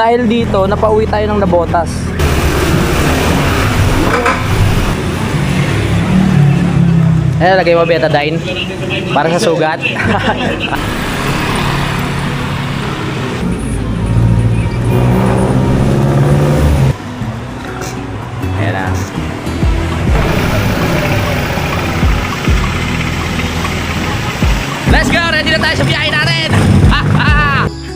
dahil dito napauwi tayo ng Nabotas. Ayan, lagay mo betadine para sa sugat. Ayan na. Let's go! Ready na tayo sa biyahe natin!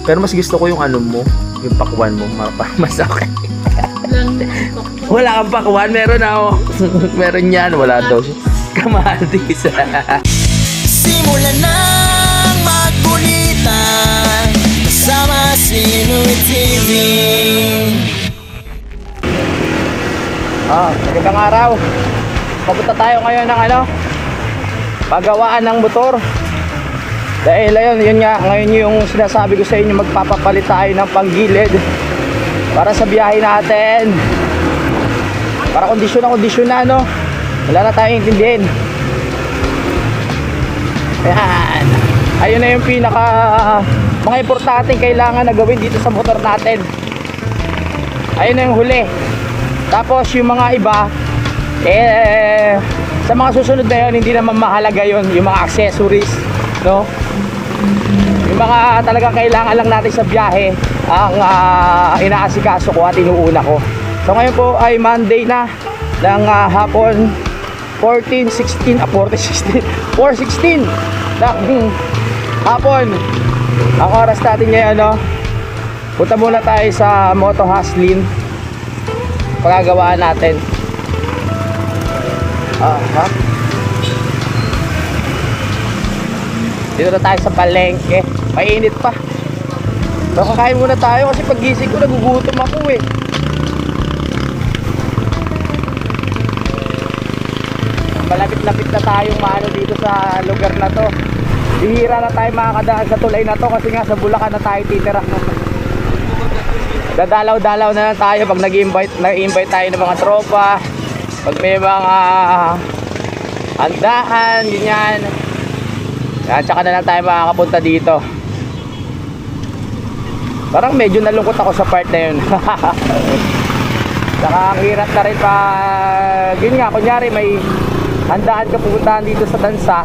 Pero mas gusto ko yung ano mo, yung pakwan mo, mas okay. Wala kang pakwan, meron ako. Meron yan, wala daw. Kamatis. Simulan ng magkulitan kasama si Louie TV. Magandang araw. Papunta tayo ngayon ng paggawaan ng motor. Dahil yun nga, ngayon yung sinasabi ko sa inyo, magpapapalit tayo ng panggilid para sa biyahe natin. Para kondisyon na, no? Wala na tayong intindihin. Ayan. Ayun na yung mga importanteng kailangan na gawin dito sa motor natin. Ayun na yung huli. Tapos yung mga iba, sa mga susunod na yun, hindi naman mahalaga yun. Yung mga accessories, no? Yung mga talaga kailangan lang natin sa biyahe ang inaasikaso ko at inuuna ko. So ngayon po ay Monday na ng hapon, 4:16 ng hapon. Ang oras natin ngayon, no? Punta muna tayo sa Moto Haslin. Pagagawaan natin. Dito na tayo sa palengke. Mainit pa. So kakain muna tayo kasi paggising ko nagugutom ako eh. Malapit-lapit na tayong maano dito sa lugar na to. Bihira na tayo makakadaan sa tulay na to kasi nga sa Bulacan na tayo titira. Dadalaw-dalaw na lang tayo pag nag-invite tayo ng mga tropa. Pag may mga handaan, ganyan. At saka na lang tayo makakapunta dito. Parang medyo nalungkot ako sa part na yun. Saka ang hirap na rin yun nga, kunyari may handaan ka pupuntahan dito sa Tansa,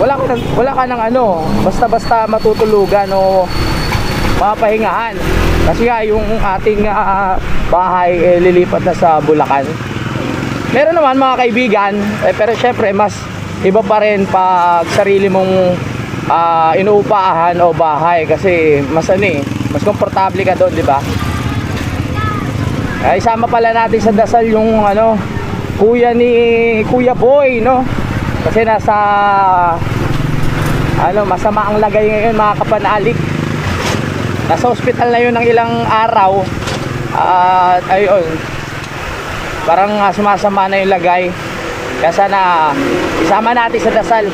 wala ka ng basta-basta matutulugan o mapahingahan. Kasi nga yung ating bahay lilipat na sa Bulacan. Meron naman mga kaibigan, pero syempre mas iba pa rin pag sarili mong inuupahan o bahay kasi mas mas komportable ka doon, di ba? Isama pala natin sa dasal yung kuya ni Kuya Boy, no? Kasi nasa masama ang lagay ngayon, mga kapanalik. Nasa hospital na yun ng ilang araw. At ayun, parang sumasama na yung lagay. Kaya sana isama natin sa dasal.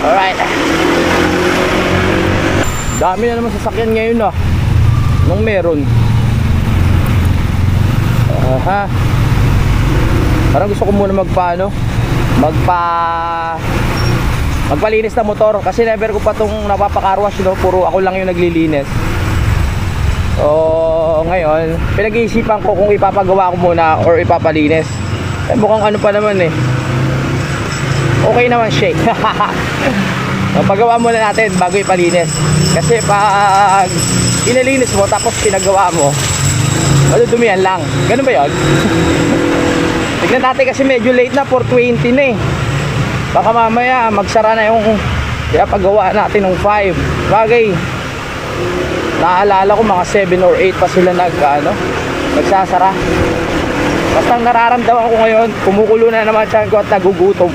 Alright. Dami na naman sasakyan ngayon, no? Nung meron. Parang gusto ko muna magpalinis ng motor kasi never ko pa itong napapakarwash, no? Puro ako lang yung naglilinis. So ngayon pinag-iisipan ko kung ipapagawa ko muna or ipapalinis. Mukhang pa naman okay naman siya. So, pagawa muna natin bago ipalinis kasi pag inalinis mo tapos pinagawa mo, madudumihan lang. Ganun ba yun? Tignan natin kasi medyo late na, 4:20 na eh. Baka mamaya magsara na yung paggawa natin ng 5. Bagay, naalala ko mga 7 or 8 pa sila nagsasara. Basta ang nararamdaman ko ngayon, kumukulo na naman siya ko at nagugutom.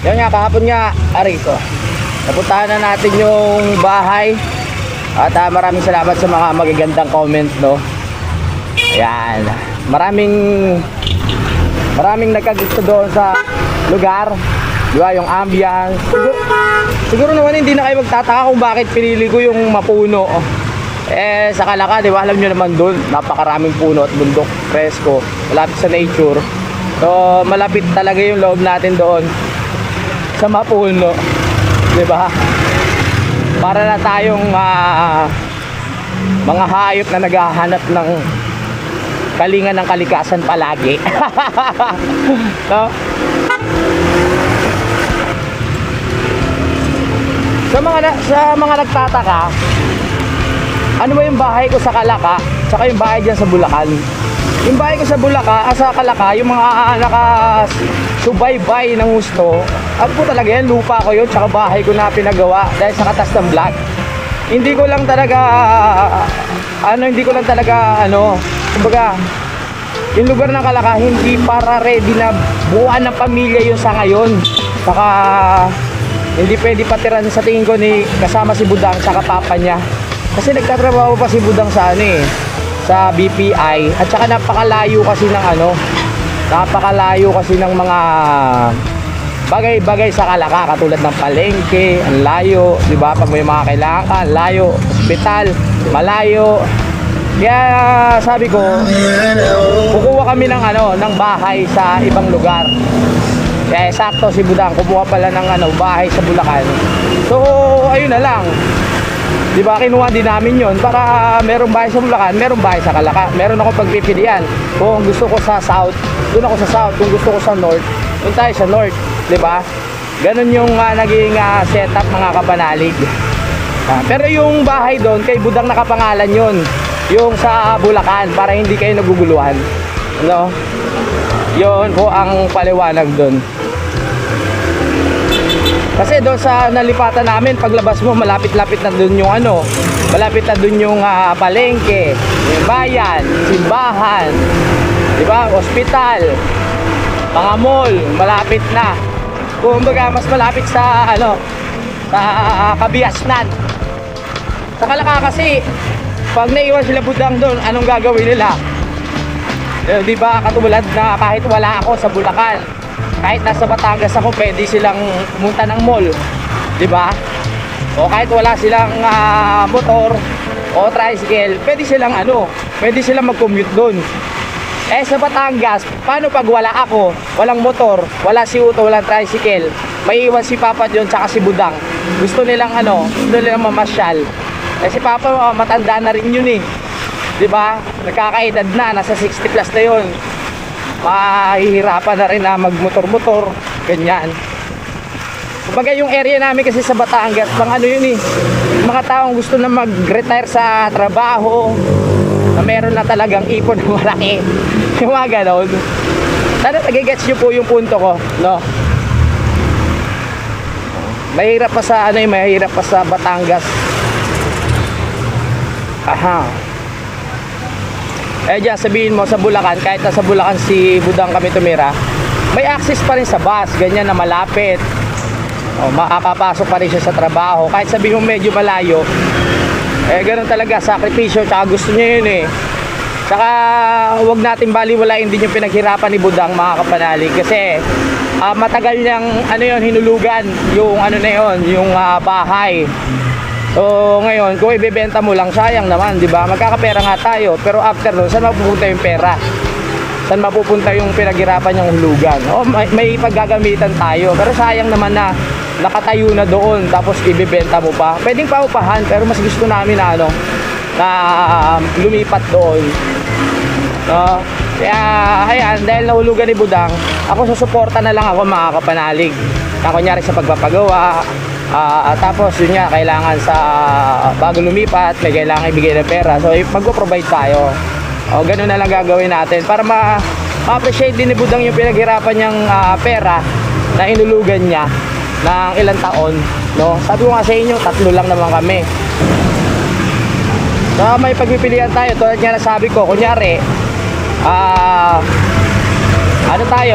Yan nga, kahapon nga, ko napuntahan na natin yung bahay. At maraming salamat sa mga magagandang comments, no? Ayan, maraming nagkagusto doon sa lugar, di ba? Yung ambiance. Siguro naman hindi na kayo magtataka kung bakit pinili ko yung mapuno. Sa Calaca, di ba? Alam nyo naman doon, napakaraming puno at bundok, presko, malapit sa nature. So malapit talaga yung loob natin doon sa mapuno, di ba? para na tayong mga hayop na naghahanap ng kalinga ng kalikasan palagi. No? Sa mga nagtataka, ano ba yung bahay ko sa Kalaka tsaka yung bahay dyan sa Bulacan? Yung bahay ko sa Bulacan, sa Kalaka, yung mga subaybay ng gusto, ano po talaga yan, lupa ko yun tsaka bahay ko na pinagawa dahil sa katas ng vlog. Hindi ko lang talaga kumbaga, yung lugar ng Kalaka hindi para ready na buuan ng pamilya yun sa ngayon. Saka hindi pwede patiran sa tingin ko ni kasama si Budang saka papa niya. Kasi nagtatrabaho pa si Budang sa sa BPI at saka napakalayo kasi ng mga bagay-bagay sa Kalaka, katulad ng palengke, ang layo, di ba? Pag may mga kailangan ka, ang layo, ospital, malayo. Kaya sabi ko, kukuha kami ng bahay sa ibang lugar. Kaya sakto si Budang kumuha pala ng bahay sa Bulacan. So ayun na lang. Di ba, kinuha din namin yon para merong bahay sa Bulacan, merong bahay sa Kalaka. Meron ako pagpipilian. Kung gusto ko sa south, doon ako sa south. Kung gusto ko sa north, doon tayo sa north. Di ba? Ganun yung naging setup, mga kapanalig. Pero yung bahay doon, kay Budang nakapangalan yon, yung sa Bulacan, para hindi kayo naguguluhan. Ano? Yon po ang paliwanag doon. Kasi doon sa nalipatan namin, paglabas mo, malapit-lapit na doon yung malapit na doon yung palengke, yung bayan, simbahan, di ba? Ospital, mga mall, malapit na. Kumbaga, mas malapit sa sa Kabiasnan. Sa Kalaka kasi, pag naiwan sila Budang doon, anong gagawin nila? Di ba, katulad na kahit wala ako sa Bulacan, kahit nasa Batangas ako, pwede silang pumunta ng mall, di ba? O kahit wala silang motor o tricycle, pwede silang mag-commute doon. Eh sa Batangas, paano pag wala ako, walang motor, wala si Uto, walang tricycle, may iwan si Papa John tsaka si Budang. Gusto nilang mamasyal. Eh si Papa matanda na rin yun eh. 'Di ba? Nagkakaedad na, nasa 60 plus na 'yon. Mahihirapan na rin na magmotor-motor, ganyan. Kumbaga yung area namin kasi sa Batangas, yun eh. Mga taong gusto na mag-retire sa trabaho, na meron na talagang ipon na malaki. Yung mga ganon. Sana nagigets nyo po yung punto ko, no? Mahirap pa sa mahirap pa sa Batangas. Aha. Eh dyan, sabihin mo sa Bulacan, kahit nasa Bulacan si Budang kami tumira, may access pa rin sa bus, ganyan na malapit. O, makakapasok pa rin siya sa trabaho. Kahit sabihin mo medyo malayo, eh ganun talaga, sakripisyo, tsaka gusto niya yun eh. Tsaka huwag natin baliwalain din yung pinaghirapan ni Budang, mga kapanalig, kasi matagal niyang hinulugan yung yung bahay. So ngayon, kung ibebenta mo lang, sayang naman, di ba? Magkakapera nga tayo, pero after nun, saan mapupunta yung pera? Saan mapupunta yung pinaghirapan niyang hulugan? O may paggagamitan tayo, pero sayang naman na nakatayo na doon, tapos ibebenta mo pa. Pwedeng paupahan, pero mas gusto namin na lumipat doon. No? Kaya ayan, dahil nahulugan ni Budang, ako susuporta na lang ako, mga kapanalig. Kunyari sa pagpapagawa, tapos yun nga, kailangan sa bago lumipat, may kailangan ibigay ng pera, so magpo-provide tayo. O ganun na lang gagawin natin para ma-appreciate din ni Budang yung pinaghirapan niyang pera na inulugan niya ng ilang taon, no? Sabi ko nga sa inyo, 3 lang naman kami. So may pagpipilian tayo, tulad nga nasabi ko, kunyari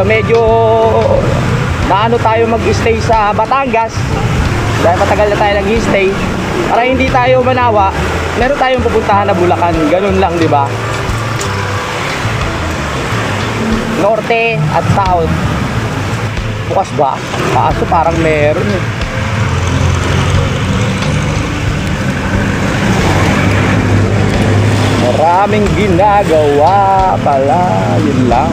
medyo tayo mag-stay sa Batangas dahil matagal na tayo nag-stay, para hindi tayo manawa, meron tayong pupuntahan na Bulacan, ganun lang, di ba? Norte at South. Bukas ba? Kaso parang meron eh. Maraming ginagawa pala, yun lang.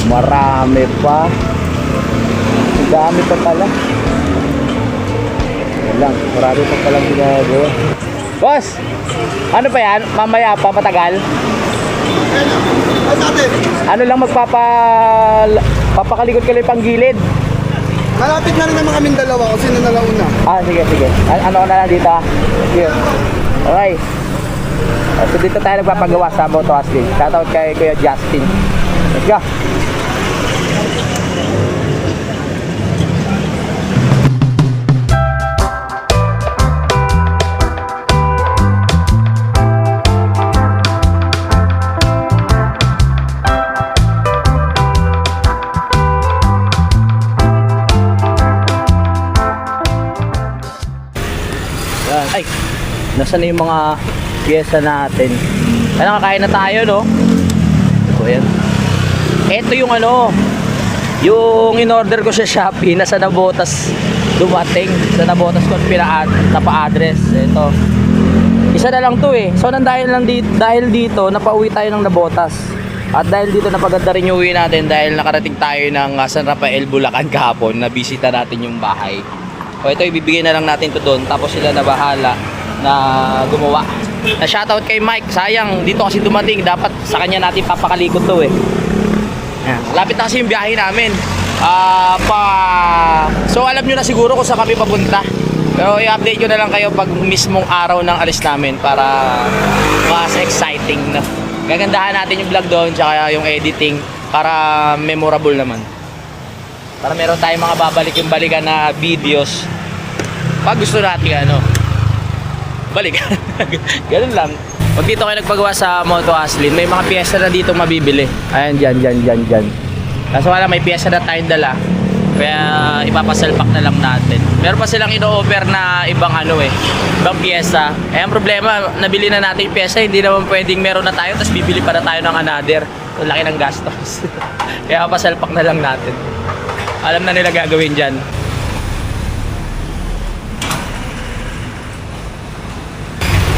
Marami pa. Ang dami pa pala. Yan lang, marami pa palang ginagawa. Boss, ano pa yan? Mamaya pa, matagal? Ano lang papakalikot-kalikot pang gilid? Malapit na rin naman kaming dalawa kasi nalauna. Sige, sige. Ano ko na lang dito, Sige. Okay. So dito tayo nagpapagawa sa Moto Ashley. Shoutout kay Kuya Justin. Let's go. Yan. Ay, nasa na yung mga pyesa natin? Ay, nakakain na tayo, no? So, ayan. Ito yung yung in-order ko sa Shopee, nasa Nabotas dumating. Sa Nabotas ko napa-address. Ito. Isa na lang to eh. So, dahil dito, napauwi tayo ng Nabotas. At dahil dito, napaganda rin yung uwi natin dahil nakarating tayo ng San Rafael, Bulacan kahapon. Nabisita natin yung bahay. O ito, ibibigay na lang natin to doon. Tapos sila na bahala na gumawa. Na shoutout kay Mike. Sayang, dito kasi dumating. Dapat sa kanya natin papakalikot to eh. Ayan. Lapit na kasi yung biyahe namin. So alam nyo na siguro kung saan kami papunta. Pero i-update nyo na lang kayo pag mismong araw ng alis namin para mas exciting na. Gagandahan natin yung vlog doon tsaka yung editing para memorable naman. Para meron tayong mga balikan na videos pag gusto natin balikan. Ganun lang. Pag dito kayo nagpagawa sa Moto Aslin, may mga piyesa na dito mabibili. Ayan, dyan. Kaso wala, may piyesa na tayong dala. Kaya ipapasalpak na lang natin. Meron pa silang ino-offer na ibang ibang piyesa. Ang problema, nabili na natin yung piyesa, hindi naman pwedeng meron na tayo, tapos bibili pa na tayo ng another. So, laki ng gastos. Kaya pasalpak na lang natin. Alam na nila gagawin dyan.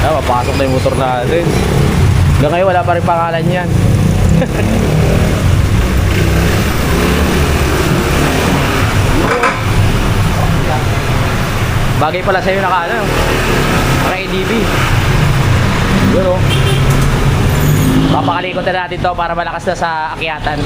Mapasok na yung motor natin. Hanggang ngayon wala pa rin pangalan yan. Bagay pala sa'yo naka-ADB. Yun o. Papakalikot na natin to para malakas na sa akyatan.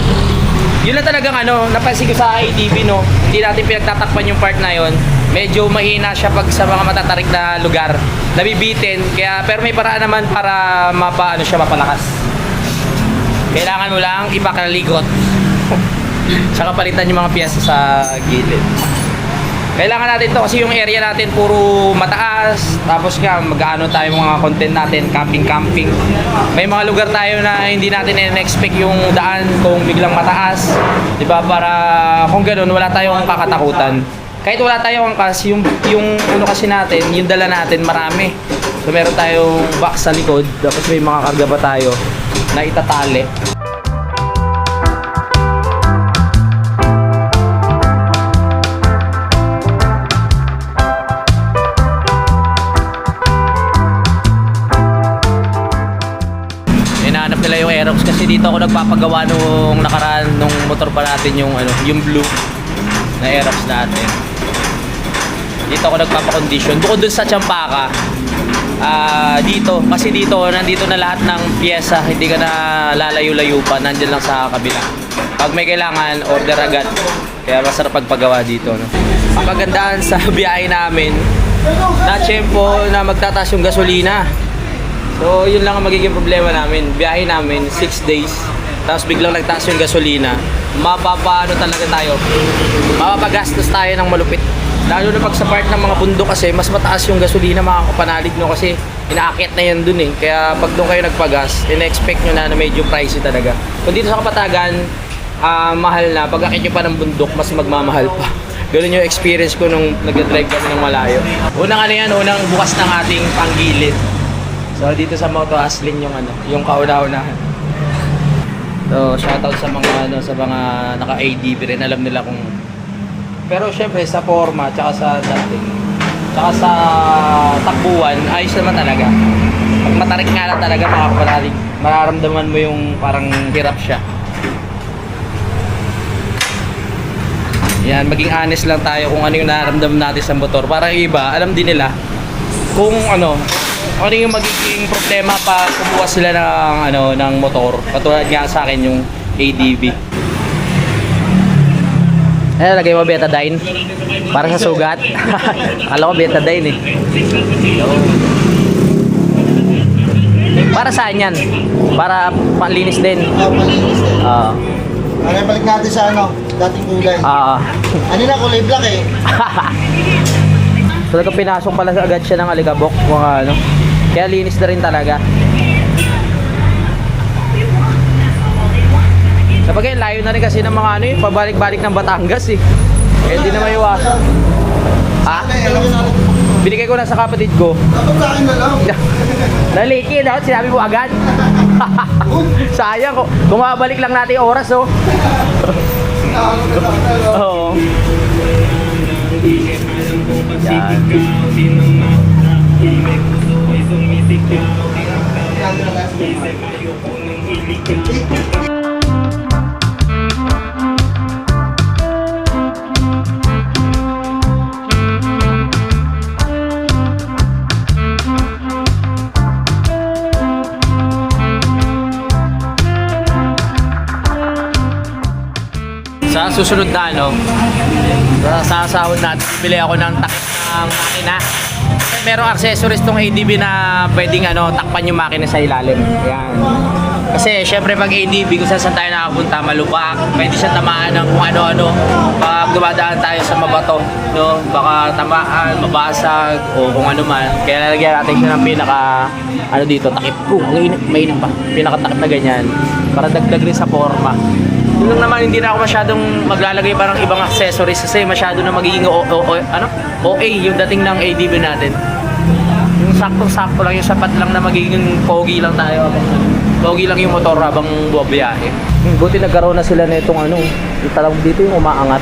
Yun na talagang napansin ko sa ADB, no. Hindi natin pinagtatakpan yung part na yon. Medyo mahina siya pag sa mga matatarik na lugar. Nabibitin, pero may paraan naman para siya mapalakas. Kailangan mo lang ipakalikot. Saka palitan yung mga piyesa sa gilid. Kailangan natin to kasi yung area natin puro mataas. Tapos mag-ano tayo mga content natin, camping. May mga lugar tayo na hindi natin in-expect yung daan kung biglang mataas. Diba? Para kung ganoon wala tayong kakatakutan. Kahit wala tayong angkas, yung kasi natin, yung dala natin marami. So meron tayong box sa likod, tapos may mga karga pa tayo na itatali. Hinahanap nila yung Aerox kasi dito ako nagpapagawa nung nakaraan nung motor pa natin yung blue na Aerox natin. Dito ako nagpapakondisyon. Bukod dun sa Champaka, nandito na lahat ng piyesa. Hindi ka na lalayo-layo pa. Nandiyan lang sa kabila. Pag may kailangan, order agad. Kaya masarap pagpagawa dito. No? Ang kagandaan sa biyahe namin, na tiyempo na magtataas yung gasolina. So, yun lang ang magiging problema namin. Biyahe namin, 6 days. Tapos biglang nagtaas yung gasolina. Talaga tayo. Mapapagastos tayo ng malupit. Lalo na pag sa part ng mga bundok kasi mas mataas yung gasolina mga kapanalig kasi inaakit na yan dun eh. Kaya pag doon kayo nagpagas, ina-expect nyo na medyo pricey talaga. Kung dito sa Kapatagan, mahal na. Pag akit nyo pa ng bundok, mas magmamahal pa. Ganun yung experience ko nung nag-drive kami ng malayo. Unang bukas ng ating panggilid. So dito sa Moto Aslin yung kauna-unahan. So shoutout sa mga naka-ADB rin, alam nila kung. Pero syempre sa forma tsaka sa dating, tsaka sa takbuhan, ayos naman talaga. Pag matarik nga lang talaga mga kapanalig, mararamdaman mo yung parang hirap siya. Yan, maging honest lang tayo kung ano yung nararamdaman natin sa motor. Para yung iba, alam din nila kung ano yung magiging problema pa kumuha sila ng motor. Katulad nga sa akin yung ADB. Ayan, lagay mo betadine para sa sugat. Alam ko betadine eh. Para saan yan? Para panlinis din. Malinis din. Oo. Okay, balik natin sa dating kulay. Oo. Ano na, kulay black eh. Talaga pinasok pala agad siya ng alikabok. Kaya linis na rin talaga. Sabagay, layo na rin kasi ng mga pabalik-balik ng Batangas eh. Eh, di na maiwasan. Ha? Binigay ko na sa kapatid ko. Dapat sa akin na lang. Naliki, dapat sinabi mo agad. Sayang, kung mabalik lang natin yung oras, oh. Oo. Yan. Sa susunod na sa sahod natin, bili ako ng takip ng makina. Merong accessories tong ADB na pwedeng takpan yung makina sa ilalim. Ayan. Kasi syempre pag ADB, kung saan tayo nakapunta, malupak, pwede siya tamaan ng kung ano-ano. Pag dumadaan tayo sa mabato, baka tamaan, mabasag, o kung ano man. Kaya lalagyan natin siya ng dito, takip. Mainit pa. Pinakatakip na ganyan. Para dagdag rin sa forma. Yun lang naman, hindi na ako masyadong maglalagay parang ibang accessories kasi masyado na magiging OA yung dating ng ADB natin. Yung saktong-sakto lang, yung sapat lang na magiging pogi lang tayo. Pogi lang yung motor habang buwabiyahe. Buti nagkaroon na sila na itong yung talong dito yung umaangat.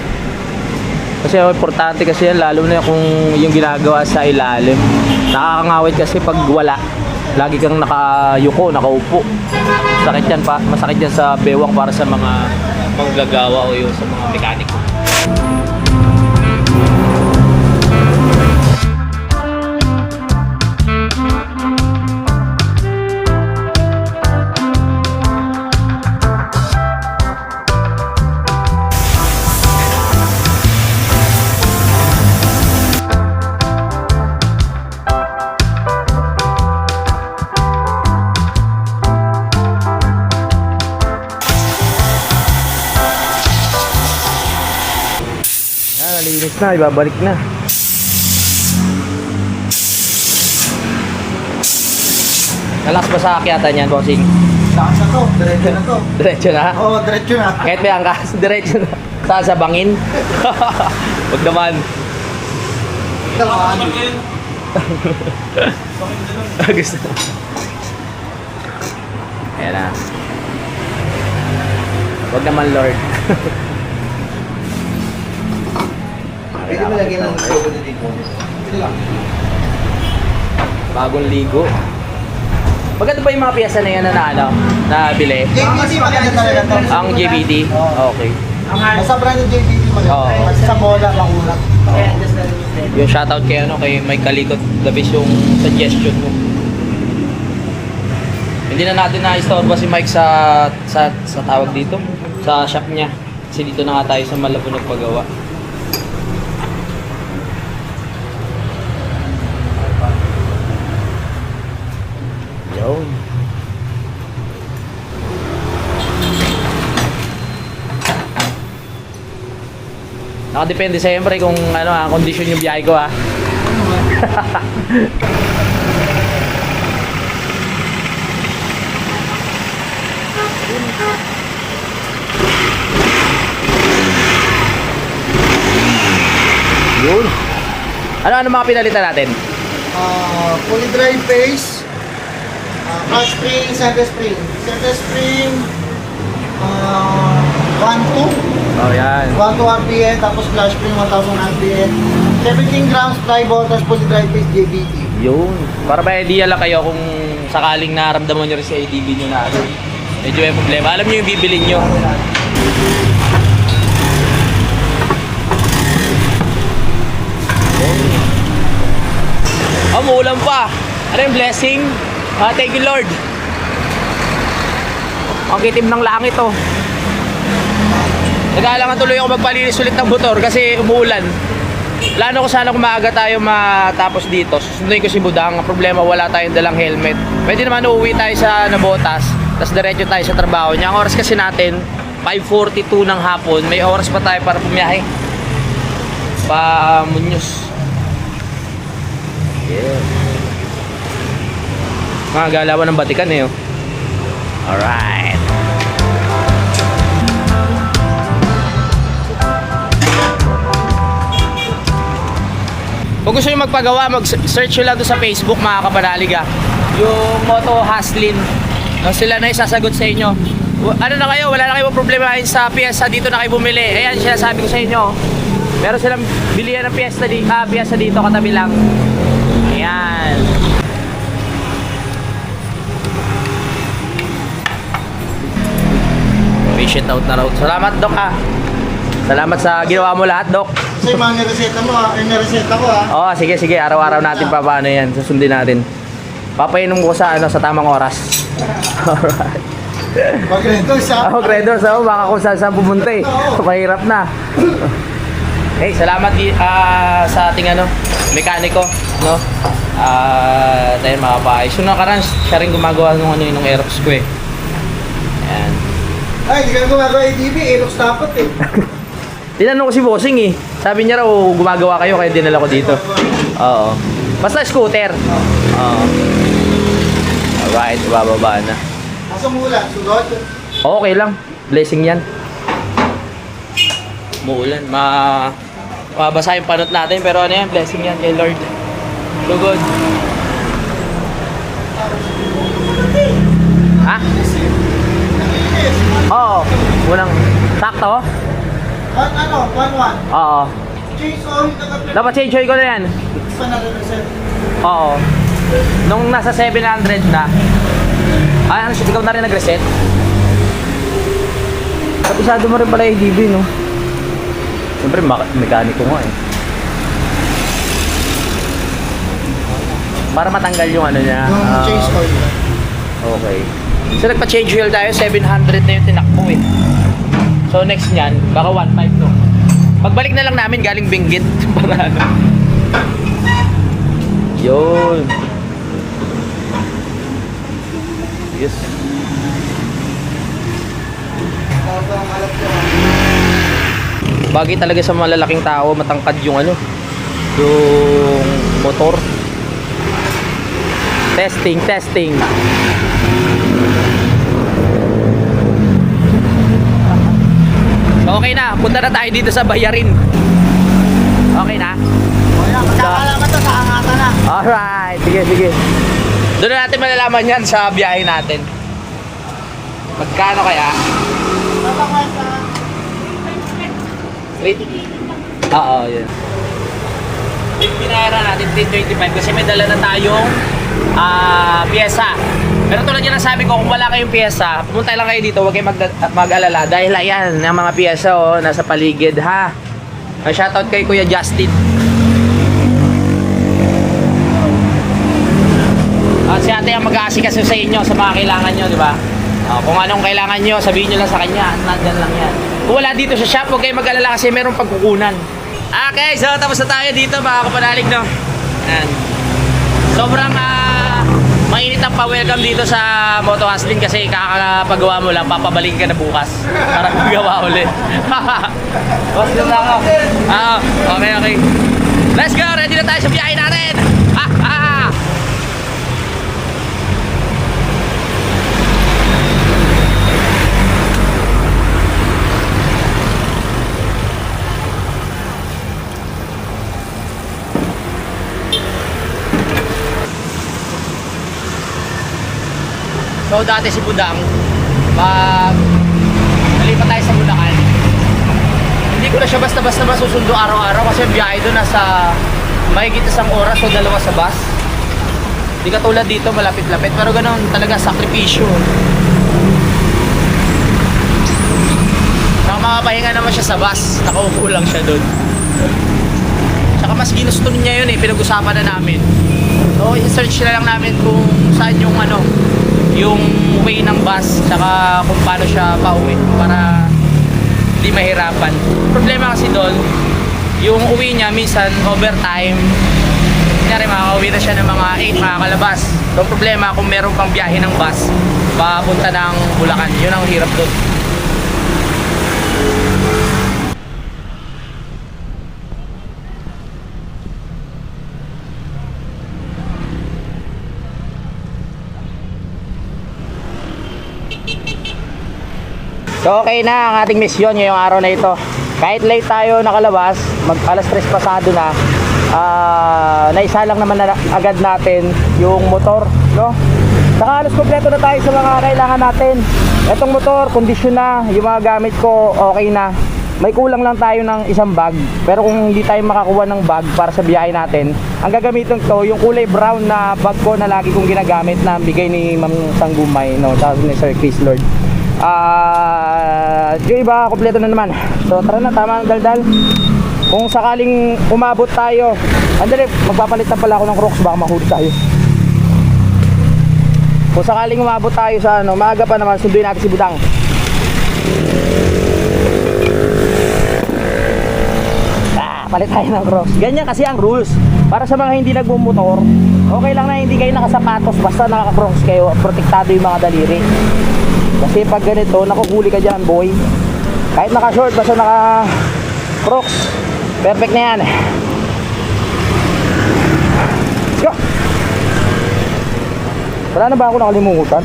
Kasi importante kasi yan, lalo na kung yung ginagawa sa ilalim. Nakakangawit kasi pag wala. Lagi kang nakayuko, nakaupo. Sakit yan pa, masakit yan sa bewang para sa mga manggagawa o yung sa mga mekaniko. Nalinis na, ibabalik na. Nalas ba sa akyatan yan, bossing? Lakas na to, diretso na to. Diretso na? Oo, diretso na. Kahit may angkas, diretso na. Saan sa bangin? Huwag naman. Gusto. Ayan na. Huwag naman, Lord. Pwede mo lagyan ng logo na dito. Bagong ligo. Maganda ba yung mga piyesa na yan na bili? JBT maganda talaga to. Ang JBT? Okay. Nasa brand ng JBT maganda. Oo. Kasi sa mola, makulat. Yung shoutout kay kay Mike Kalikot, the best yung suggestion mo. Hindi na natin na-istorba si Mike sa tawag dito, sa shop niya. Kasi dito na nga tayo sa Malabo nagpagawa. Yun. Nakadepende siyempre kung kondisyon yung biyahe ko Yun. Ano mga pinalitan natin? Fully dry face, clutch spring, center spring. Center spring, 1.2. Oh, yan. 1.2 RPM, tapos clutch spring 1,000 RPM. 17 grams fly ball, tapos fully dry face JBT. Yun. Para may idea lang kayo kung sakaling naramdaman nyo rin sa ADB nyo na medyo may problema. Alam nyo yung bibilin nyo. umuulan pa. Ano yung blessing? Thank you Lord. Ang kitim ng langit oh. Nag-aalangan tuloy ako magpalinis ulit ng motor kasi umuulan. Plano ko sana kung maaga tayo matapos dito. Susunduin ko si Budang. Ang problema, wala tayong dalang helmet. Pwede naman uuwi tayo sa Nabotas, tapos diretso tayo sa trabaho niya. Ang oras kasi natin 5:42 ng hapon. May oras pa tayo para pumiyahe pa Muñoz. Yeah. Mga galawan ng Batikan eh oh. Alright. Kung gusto nyo magpagawa, mag-search nyo lang doon sa Facebook mga kapanaliga. Yung Moto Haslin. No, sila na isasagot sa inyo. Ano na kayo, wala na kayo problema sa piyesa, dito na kayo bumili. Ayan, sinasabi ko sa inyo. Meron silang bilihan ng piyesa dito, katabi lang. Ayan. Patient out na raw. Salamat, Dok ah. Salamat sa ginawa mo lahat, Dok. Kasi yung mga nireseta mo ha, yung nireseta ko ha. Oo, sige, araw-araw natin pa paano yan, susundin natin. Papainom ko sa tamang oras. Alright. Mag-redos ha. Ako, Credos, baka kung saan pumunta eh. Mahirap na. Hey, salamat sa ating mekaniko, no? Tayo makapaayos. So nakaraan, siya rin gumagawa nung Aerox ko eh. Ayan. Ay, hindi ka gumagawa ADB, Aerox dapat eh. Tinanong ko si Bossing eh. Sabi niya raw, gumagawa kayo kaya dinala ko dito. Oo. Basta scooter. Oo. Alright, bababa na. Asa mula, sugod? Okay lang. Blessing yan. Muulan. Mabasa yung panot natin. Pero ano yan? Blessing yan kay Lord. So good. Ha? Oo. Unang sakto? Ano? 1-1. Oo. Change oil na kapit. Dapat change oil ko na yan. Pa na rin Oo. Nung nasa 700 na. Ay, ikaw na rin nag-reset? Kapisado mo rin pala yung ADB, no? Siyempre, mekaniko nga eh. Para matanggal yung ano niya. Yung change oil. Okay. So, nagpa-change oil tayo. 700 na yung tinakbo eh. So, next niyan, baka 1.5 to. Pagbalik na lang namin galing Benguet. Para ano. Yun. Yes. Bagay talaga sa malalaking tao, matangkad yung yung motor. Testing. Okay na, punta na tayo dito sa Bayarin. Okay na? Kaya, magkakalaman to sa angatan na. Alright, sige. Doon na natin malalaman yan sa biyahe natin. Magkano kaya? Babakal sa... Street? Oo, yun. Pinahira natin 325 kasi may dala na tayong pyesa. Pero tulad yan ang sabi ko, kung wala kayong pyesa, pumunta lang kayo dito, huwag kayong mag-alala. Dahil ayan, ang mga pyesa nasa paligid ha. Shoutout kay Kuya Justin. Si ate ang mag-aasikaso sa inyo sa mga kailangan nyo, di ba? Kung anong kailangan nyo, sabihin nyo lang sa kanya at nandyan lang yan. Kung wala dito sa shop, huwag kayong mag-alala kasi mayroong pagkukunan. Okay, so tapos na tayo dito mga kapanalig, no? Ayan. Sobrang mainit ang pa-welcome dito sa Moto Haslin kasi kakapagawa mo lang, papabalik ka na bukas para magawa ulit. Boss, yun lang ako. Okay. Let's go! Ready na tayo sa biyahe natin! So dati si Budang, pag nalipat tayo sa Bulacan, hindi ko na siya basta-basta masusundo araw-araw kasi ang biyahe doon nasa mahigit 1 oras o 2 sa bus. Hindi katulad dito malapit-lapit, pero ganoon talaga sakripisyo. Makakapahinga naman siya sa bus, nakaupo lang siya doon. Tsaka mas ginusto niya yun eh, pinag-usapan na namin. So, i-search na lang namin kung saan yung ano, yung way ng bus, tsaka kung paano siya pauwi para di mahirapan. Problema kasi doon, yung uwi niya minsan overtime. Kunyari makakauwi na siya ng mga 8 makakalabas. So, problema kung meron pang biyahe ng bus papunta ng Bulacan. Yun ang hirap doon. So okay na ang ating misyon ngayong araw na ito. Kahit late tayo nakalabas, mag alas 3 pasado na, naisa lang naman na agad natin yung motor, no? Saka halos kompleto na tayo sa mga kailangan natin. Etong motor, kondisyon na, yung mga gamit ko okay na. May kulang lang tayo ng isang bag. Pero kung hindi tayo makakuha ng bag para sa biyahe natin, ang gagamitin ko yung kulay brown na bag ko na lagi kong ginagamit na bigay ni Ma'am Sanggumay, no, sa ni Sir Chris Lord. Yung iba kompleto na naman. So tara na, tama ang daldal. Kung sakaling umabot tayo, andali, magpapalit na pala ako ng Crocs, baka mahuli tayo. Kung sakaling umabot tayo sa ano, maaga pa naman, sunduin natin si Budang. Palit tayo ng Crocs. Ganyan kasi ang rules. Para sa mga hindi nagmumotor, okay lang na hindi kayo nakasapatos, basta naka-Crocs kayo, protektado yung mga daliri. Kasi pag ganito, nakuhuli ka dyan, boy. Kahit naka-short, basta naka-Crocs, perfect na yan. Let's go! Wala na ba ako nakalimutan?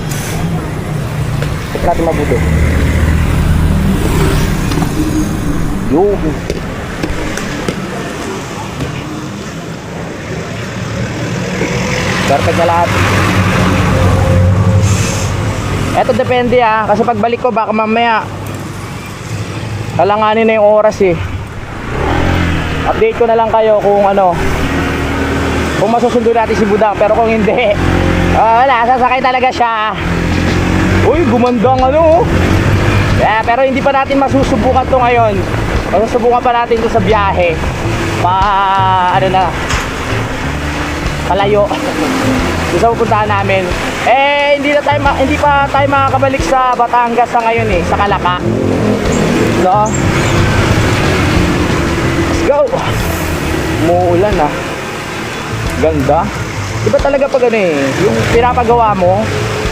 Check natin mabuti. Yung perfect na lahat. Eto depende kasi pagbalik ko baka mamaya talanganin na yung oras eh. Update ko na lang kayo kung ano, kung masusundo natin si Budang. Pero kung hindi, wala, sasakay talaga siya. Uy, gumandang ano. Pero hindi pa natin masusubukan to ngayon. Masusubukan pa natin to sa biyahe ano na, palayo. Gusto pupuntahan namin. Hindi pa tayo makakabalik sa Batangas sa ngayon eh, sa Kalaka. No? Let's go. Umuulan Ganda. Diba talaga pag ano eh, yung pinapagawa mo,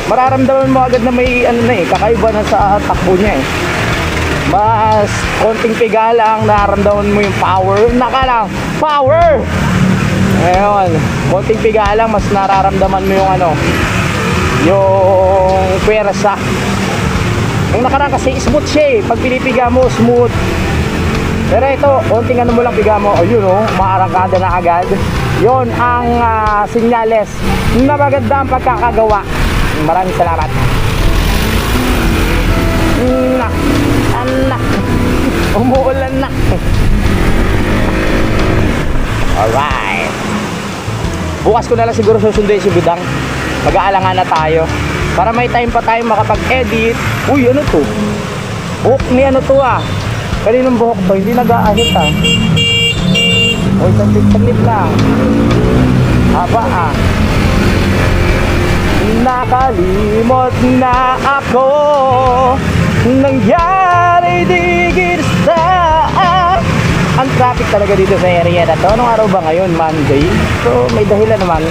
mararamdaman mo agad na may ano na eh, kakaiba na sa takbo niya eh. Mas konting piga lang, nararamdaman mo yung power. Power! Ayun, konting piga lang, mas nararamdaman mo yung ano, yung pwersa. Yung nakaraan kasi smooth siya eh, pag pinipiga mo smooth. Pero ito, konting ano mo lang piga mo, ayun maarangkada na agad. Yun ang sinyales na maganda ang pagkakagawa. Maraming salamat. Anak, umuulan na. Alright. Bukas ko na lang siguro susunduin si Budang. Mag-aalangan na tayo para may time pa tayo makapag-edit. Uy, ano to? Buhok ni ano to Kaninong buhok to? Hindi nag-aahit Uy, saglit lang. Haba Nakalimot na ako. Nangyari di ginsa. Ang traffic talaga dito sa area na to. Anong araw ba ngayon? Monday. So may dahilan naman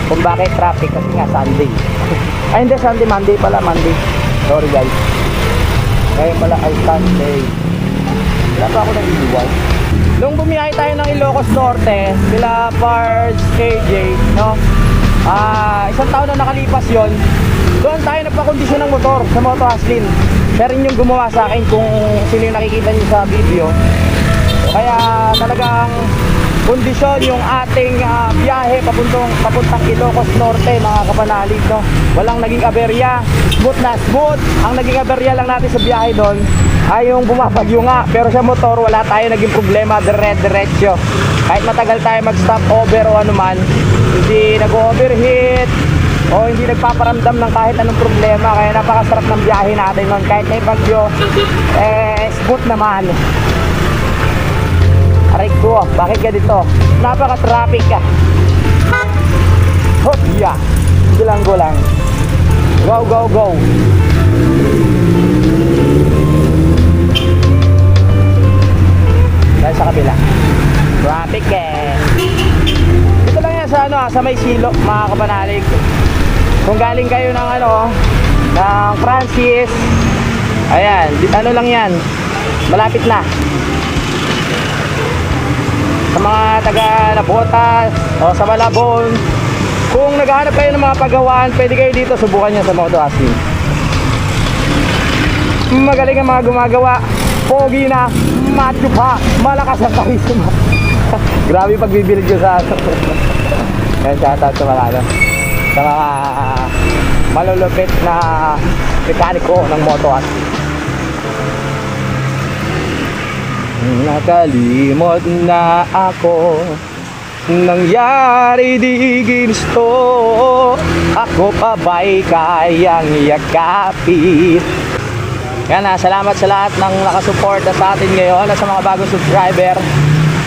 kung bakit traffic, kasi nga Sunday. Ay hindi, Sunday, Monday pala. Monday, sorry guys. Ngayon pala ay Sunday. Wala pa ako nag-iwan. Nung bumiyahe tayo ng Ilocos Norte, sila Pards, KJ, no? Isang taon na nakalipas yon. Doon tayo nagpakondisyon ng motor sa Moto Haslin. Siya rin yung gumawa sa akin, kung sino yung nakikita niyo sa video. Kaya talagang kondisyon yung ating biyahe papuntang Ilocos Norte, mga kapanalig, no? Walang naging aberya, smooth na smooth. Ang naging aberya lang natin sa biyahe doon ay yung bumabagyo nga, pero sa motor wala tayo naging problema, diretso. Kahit matagal tayo mag-stop over o anuman, hindi nag-overheat o hindi nagpaparamdam ng kahit anong problema. Kaya napakasarap ng biyahe natin noon. Kahit may bagyo, smooth naman. Aray ko, bakit ganito? Napaka-traffic Hop, yeah. Gulang. Go. Dahil sa kabila. Traffic eh. Dito lang yan sa sa may silo, mga kapanalig. Kung galing kayo ng ng Francis, ayan, ano lang yan, malapit na. Sa mga taga Nabotas o sa Malabon, kung naghahanap kayo ng mga pagawaan, pwede kayo dito, subukan nyo sa Moto Asin. Magaling ang mga gumagawa, pogi na, macho pa, malakas ang karisma. Grabe pagbibilid ko sa yan, shoutout sa sa mga malulupit na mekaniko ng Moto Asin. Nakalimot na ako, nangyari di ginusto, ako pa ba'y kayang yakapin? Yan na, salamat sa lahat ng nakasuporta sa atin ngayon at sa mga bagong subscriber.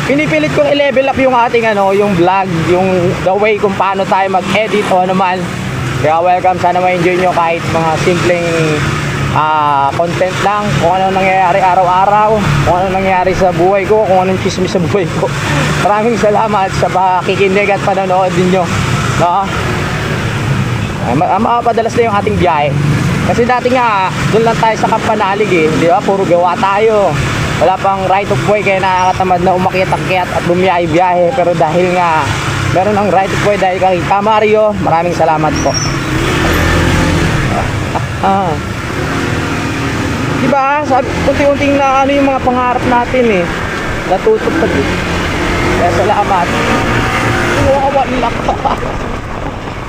Pinipilit kong i-level up yung ating yung vlog, yung the way kung paano tayo mag-edit o naman. Kaya welcome, sana ma-enjoy nyo kahit mga simpleng content lang, kung ano nangyayari araw-araw, kung ano nangyayari sa buhay ko, kung anong chismis sa buhay ko. Maraming salamat sa pakikinig at panonood ninyo, no? Mapadalas na yung ating biyahe. Kasi dati nga, doon lang tayo sa Kampanalig di ba? Puro gawa tayo. Wala pang right of way, kaya nakakatamad na umakyat-akyat at bumiyahe-biyahe. Pero dahil nga, meron ang right of way dahil kay Mario, maraming salamat po. Diba? Sabi, unti-unting na yung mga pangarap natin natutok pa din. Kaya salamat.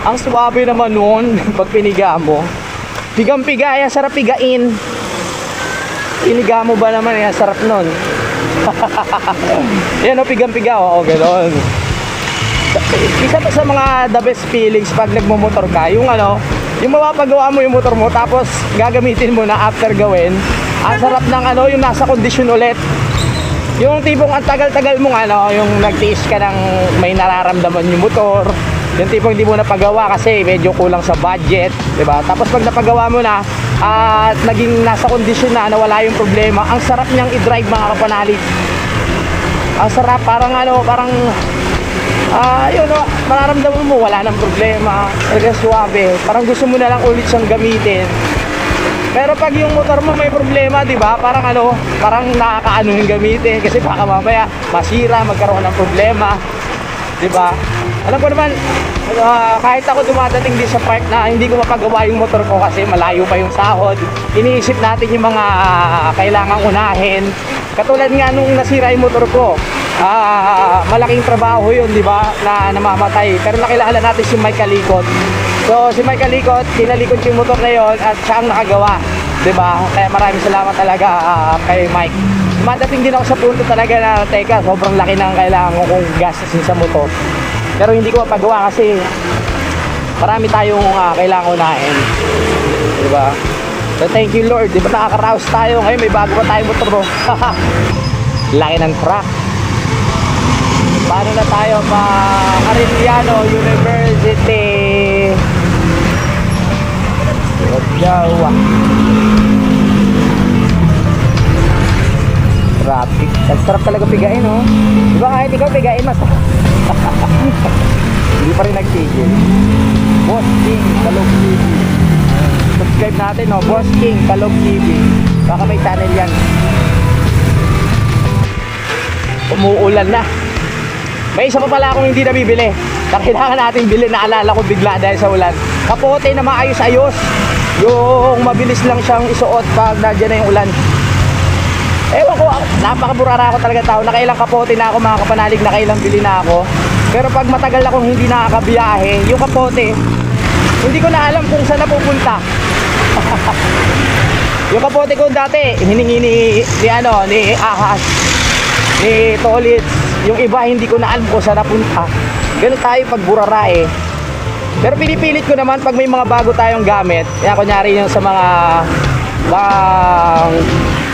Ang swabe naman nun pag piniga mo. Pigang-piga, sarap pigain. Piniga mo ba naman, sarap nun. Yan pigang-piga, gano'n. Isa pa sa mga the best feelings pag nagmumotor ka, yung mapapagawa mo yung motor mo tapos gagamitin mo na after gawin. Ang sarap ng yung nasa kondisyon ulit. Yung tipong ang tagal-tagal mong yung nagtiis ka ng may nararamdaman yung motor. Yung tipong hindi mo napagawa kasi medyo kulang sa budget, 'di ba? Tapos pag napagawa mo na at naging nasa kondisyon na nawala yung problema, ang sarap niyang i-drive, mga kapanalig. Ang sarap, parang mararamdaman mo wala nang problema, talaga suwabe, parang gusto mo na lang ulit siyang gamitin. Pero pag yung motor mo may problema, di ba, parang nakakaano yung gamitin kasi baka mamaya masira, magkaroon ng problema, di ba? Alam ko naman, kahit ako dumadating din sa part na hindi ko mapagawa yung motor ko kasi malayo pa yung sahod, iniisip natin yung mga kailangang unahin. Katulad nga nung nasira yung motor ko, malaking trabaho yun, di ba, na namamatay. Pero nakilala natin si Mike Kalikot. So si Mike Kalikot, kinalikot yung motor na yun at siya ang nakagawa, di ba? Kaya maraming salamat talaga kay Mike. Madating din ako sa punto talaga na teka, sobrang laki ng kailangan kong gastusin sa motor. Pero hindi ko mapagawa kasi marami tayong kailangan unahin, di ba? So thank you Lord, di ba nakakaraos tayo ngayon, may bago pa tayong motor. Laki ng truck. Paano na tayo pa Arellano University? Jawa. Traffic. Sarap talaga pigain, di ba kahit ikaw pigain mas hindi pa rin nagtigil. Boss King Kalog TV, subscribe natin, Boss King Kalog TV, baka may channel yan. Umuulan na. May isa pa pala akong hindi nabibili na kailangan natin bilhin, naalala ko bigla dahil sa ulan. Kapote na maayos-ayos, yung mabilis lang siyang isuot pag nandiyan na yung ulan. Ewan ko, napakaburara ako talaga tao. Nakailang kapote na ako, mga kapanalig, nakailang bili na ako. Pero pag matagal akong hindi nakakabiyahe, yung kapote, hindi ko na alam kung saan napupunta. Yung kapote ko dati, hiningi ni Ahas, ni Tolits. Yung iba, hindi ko na alam kung saan napunta. Ganun tayo pag burara Pero pinipilit ko naman pag may mga bago tayong gamit. Kaya kunyari yung sa mga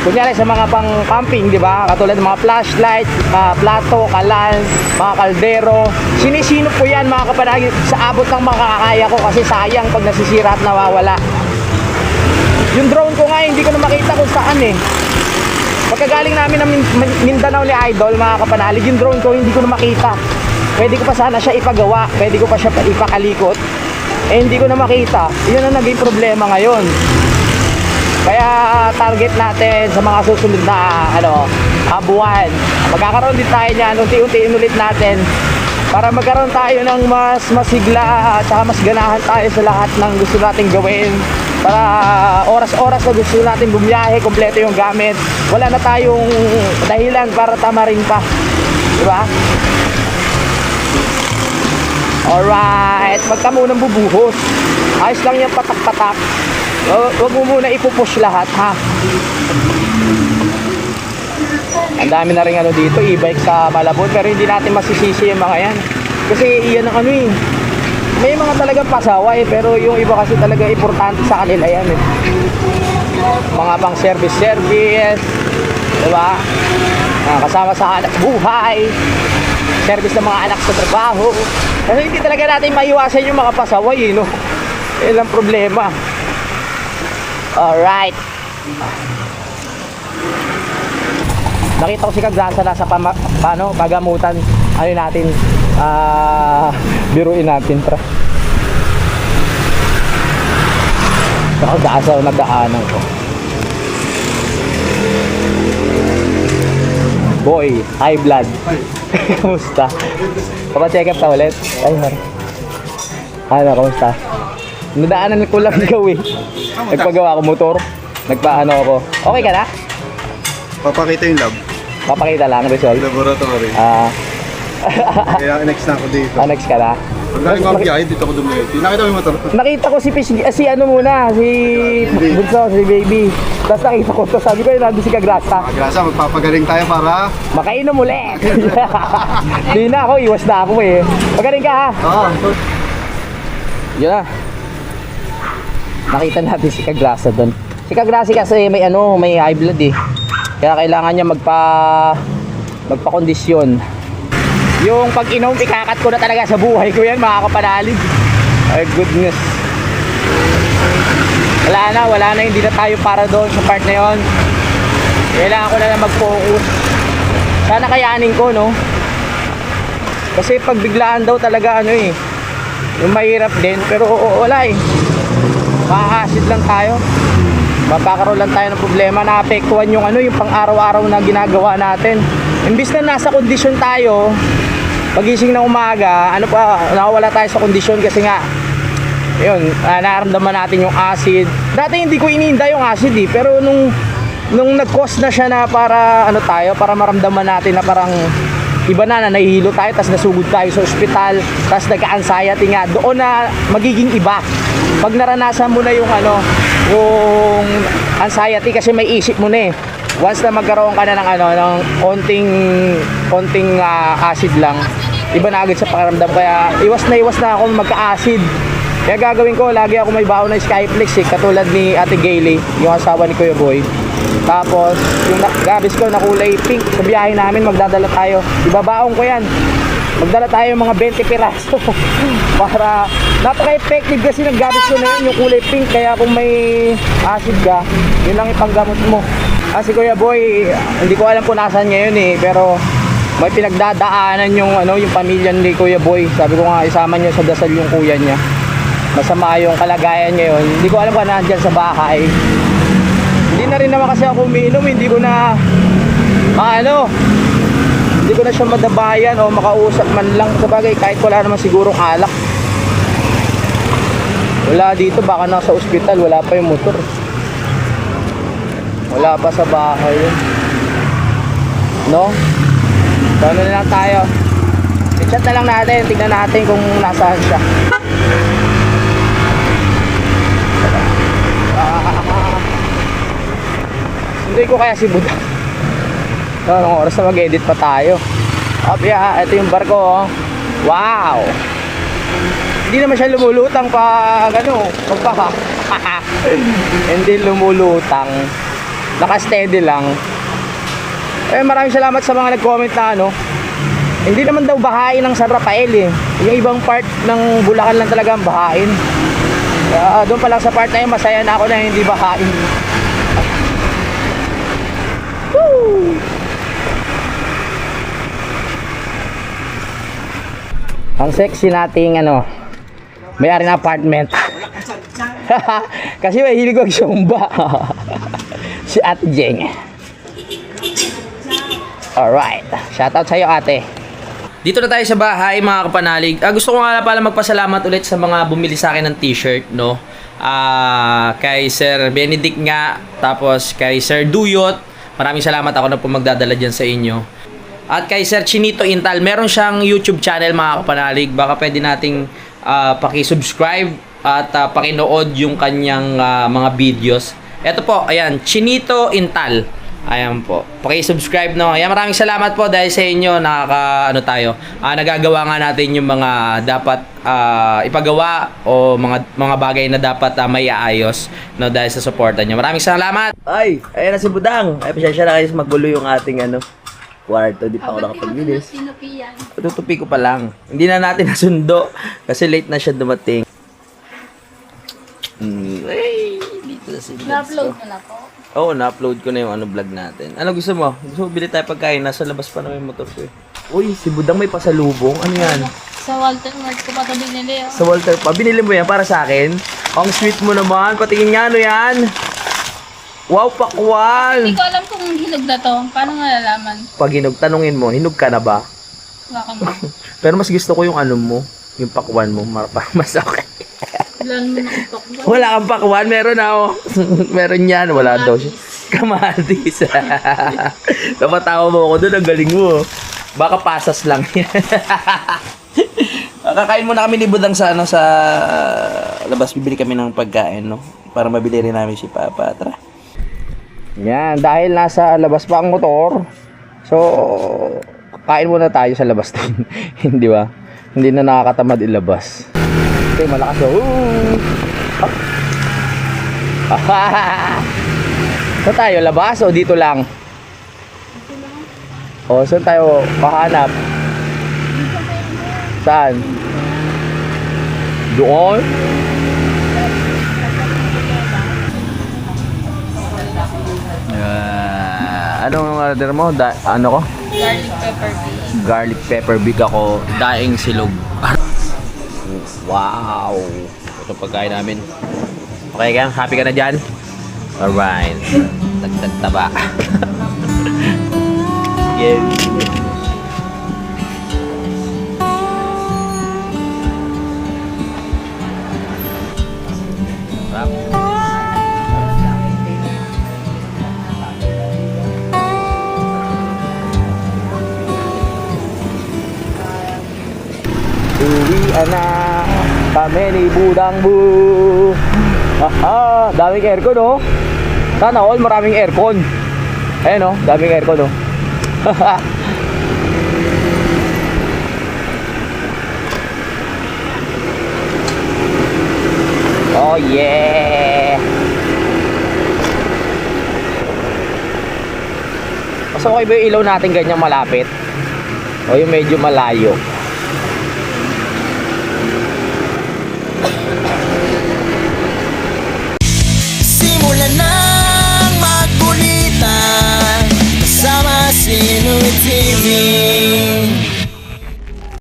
Kunyari sa mga pang camping, di ba? Katulad ng mga flashlight, plato, kalan, mga kaldero. Sinisino po yan mga kapanagi sa abot ng makakaya ko kasi sayang pag nasisira at nawawala. Yung drone ko nga hindi ko na makita kung saan eh. Pagkagaling namin ng Mindanao ni Idol mga kapanalig, yung drone ko hindi ko na makita. Pwede ko pa sana siya ipagawa, pwede ko pa siya ipakalikot. Eh hindi ko na makita. Yun ang naging problema ngayon. Kaya target natin sa mga susunod na buwan, magkakaroon din tayo niyan, unti-untiin ulit natin para magkaroon tayo ng mas masigla at saka mas ganahan tayo sa lahat ng gusto nating gawin. Para oras-oras na gusto natin bumiyahe, kompleto yung gamit, wala na tayong dahilan para tamarin pa, di ba? Alright, wag ka munang bubuhos. Ayos lang yan, patak-patak. Huwag mo muna ipupush lahat, ha? Ang dami na rin dito, e-bike sa Malabon. Pero hindi natin masisisi yung mga yan. Kasi iyan ang may mga talagang pasaway. Pero yung iba kasi talaga importante sa kanila yan eh. Mga pang service, diba? Kasama sa anak buhay, service ng mga anak sa trabaho. Kasi hindi talaga natin maiwasan yung mga pasaway, no? Yan ang problema. Alright. Nakita ko si Kagrasa nasa pagamutan. Ano natin? Biruin natin, tra. Ako dasa na daanan ko. Boy, high blood. Kamusta? Papacheck up ka ulit? Ay, har. Kamusta? Nadaanan ko lang ikaw eh. Nagpagawa ako motor. Nagpaano ako. Okay ka na? Papakita yung lab. Papakita lang, result. Laboratory. Kaya next na ako dito. Next ka na? Pag galing ko ang biyahe, dito ako dumuliti. Nakita mo yung motor? Nakita ko si Bunso, si Baby. Tapos nakita ko to, sabi ko yun, nandun si Kagrasa. Grasa, magpapagaling tayo para... Makainom ulit. Di na ako, iwas na ako eh. Magaling ka ha? Oo. Yun na. Nakita natin si Kagrasa doon. Si Kagrasa kasi may high blood eh. Kaya kailangan niya magpa-kondisyon. Yung pag-inom, ikakat ko na talaga sa buhay ko yan, mga kapanalig. Ay, goodness. Wala na, hindi na tayo para doon sa part na yon. Kailangan ko na lang mag-focus. Sana kayanin ko, no? Kasi pag biglaan daw talaga, yung mahirap din. Pero wala eh. Makakasid lang tayo. Mapakaroon lang tayo ng problema. Naapektuhan yung yung pang-araw-araw na ginagawa natin. Imbis na nasa kondisyon tayo, pagising ng umaga, nakawala tayo sa kondisyon kasi nga, yun, nararamdaman natin yung acid. Dati hindi ko iniinda yung acid eh, pero nung nag-cause na siya na para para maramdaman natin na parang iba na nahihilo tayo, tas nasugod tayo sa ospital, tas nagka-anxiety nga, doon na magiging iba. Pag naranasan mo na yung yung anxiety kasi may isip mo na eh. Once na magkaroon ka na ng konting acid lang, iba na agad sa pakiramdam. Kaya iwas na ako magka-acid. Kaya gagawin ko, lagi ako may baon na Skyflex eh, katulad ni Ate Gayle, yung asawa ni Kuya Boy. Tapos yung gabis ko na kulay pink, sa biyahe namin magdadala tayo, ibabaon ko yan, magdala tayo mga 20 piraso. Para napaka-effective kasi ng gabis ko na yun, yung kulay pink. Kaya kung may acid ka, yun lang ipanggamot mo. Si Kuya Boy, hindi ko alam kung nasaan ngayon eh, pero may pinagdadaanan yung yung pamilya ni Kuya Boy. Sabi ko nga isama niya sa dasal yung kuya niya. Masama yung kalagayan ngayon. Hindi ko alam kung nandiyan sa bahay. Hindi na rin naman kasi ako umiinom, hindi ko na hindi ko na siya madabayan o makausap man lang. Sabagay, kahit wala naman sigurong alak. Wala dito, baka nasa ospital, wala pa yung motor. Wala pa sa bahay yun. No? So, na lang tayo. I-chat na lang natin, tignan natin kung nasaan siya. Hindi ko kaya si Buda. Anong oras na mag-edit pa tayo? Ito yung barko oh. Wow! Hindi naman siya lumulutang pag pagbaha. Hindi lumulutang. naka-steady lang. Eh, maraming salamat sa mga nag-comment na ano. Hindi naman daw bahain ng San Rafael eh. Yung ibang part ng Bulacan lang talaga ang bahain. Kaya doon pa lang sa part na yun, masaya na ako na hindi bahain. Woo! Ang sexy nating ano, may-ari ng apartment. Kasi may hilig ko sumba. Si Ate Jeng. Alright. Shoutout sa'yo, ate. Dito na tayo sa bahay, mga kapanalig. Gusto ko nga pala magpasalamat ulit sa mga bumili sa akin ng t-shirt, no? Kay Sir Benedict nga, tapos kay Sir Duyot. Maraming salamat, ako na po magdadala dyan sa inyo. At kay Sir Chinito Intal, meron siyang YouTube channel, mga kapanalig. Baka pwede nating paki-subscribe at pakinood yung kanyang mga videos. Ito po, ayan, Chinito Intal. Ayan po. Paki-subscribe, no. Ayan, maraming salamat po dahil sa inyo nagagawa nga natin yung mga dapat ipagawa o mga bagay na dapat may aayos, no, dahil sa suporta niyo. Maraming salamat. Ay, ayan na si Budang. Ay, pasensya na kayo magbulo yung ating kwarto. Di pa ako nakapagbilis. Tutupi ko pa lang. Hindi na natin nasundo kasi late na siya dumating. Ay, dito na si Budag. Na-upload mo na po. Oo, na-upload ko na yung vlog natin. Ano gusto mo? Gusto mo bili tayo pagkain? Nasa labas pa na yung motor ko eh. Uy, si Budang may pasalubong. Ano yan? Sa Walter Mart ko pa ito binili. Sa Walter pa. Binili mo yan para sa akin? Ang sweet mo naman. Patingin nga, ano yan? Wow, pakwal! Hindi ko alam kung hinog na to. Paano malalaman? Pag hinog, tanungin mo, hinog ka na ba? Wala ka mo. Pero mas gusto ko yung ano mo. Yung pakwan mo. Mas okay. Wala naman nakapok ba? Wala kang pakwan, meron ako. Meron yan, wala daw siya. Kamatis. Napatawa mo ako doon, ang galing mo. Baka pasas lang yan. Kakain muna kami ni Budang sa sa labas. Bibili kami ng pagkain, no? Para mabili rin namin si Papa. Tara. Yan, dahil nasa labas pa ang motor. So, kain muna tayo sa labas din. Hindi ba? Hindi na nakakatamad ilabas. Okay, malakas Saan tayo? Labas o dito lang? O, saan tayo kahanap? Saan? Doon? Anong order mo? Ano ko? Garlic pepper beef. Garlic pepper beef ako. Daing silog. Wow! Ito pagkain namin. Okay ka? Happy ka na dyan? Alright. Dagdag taba. Sige. Sarap. Uwian na kami ni Budang Bu. Haha, daming aircon, no? Sana all maraming aircon. Ayan, no? Daming aircon, no? Oh yeah. Mas okay ba yung ilaw natin ganyan malapit? O yung medyo malayo? Simulan ng magkulitan kasama si Inuit TV.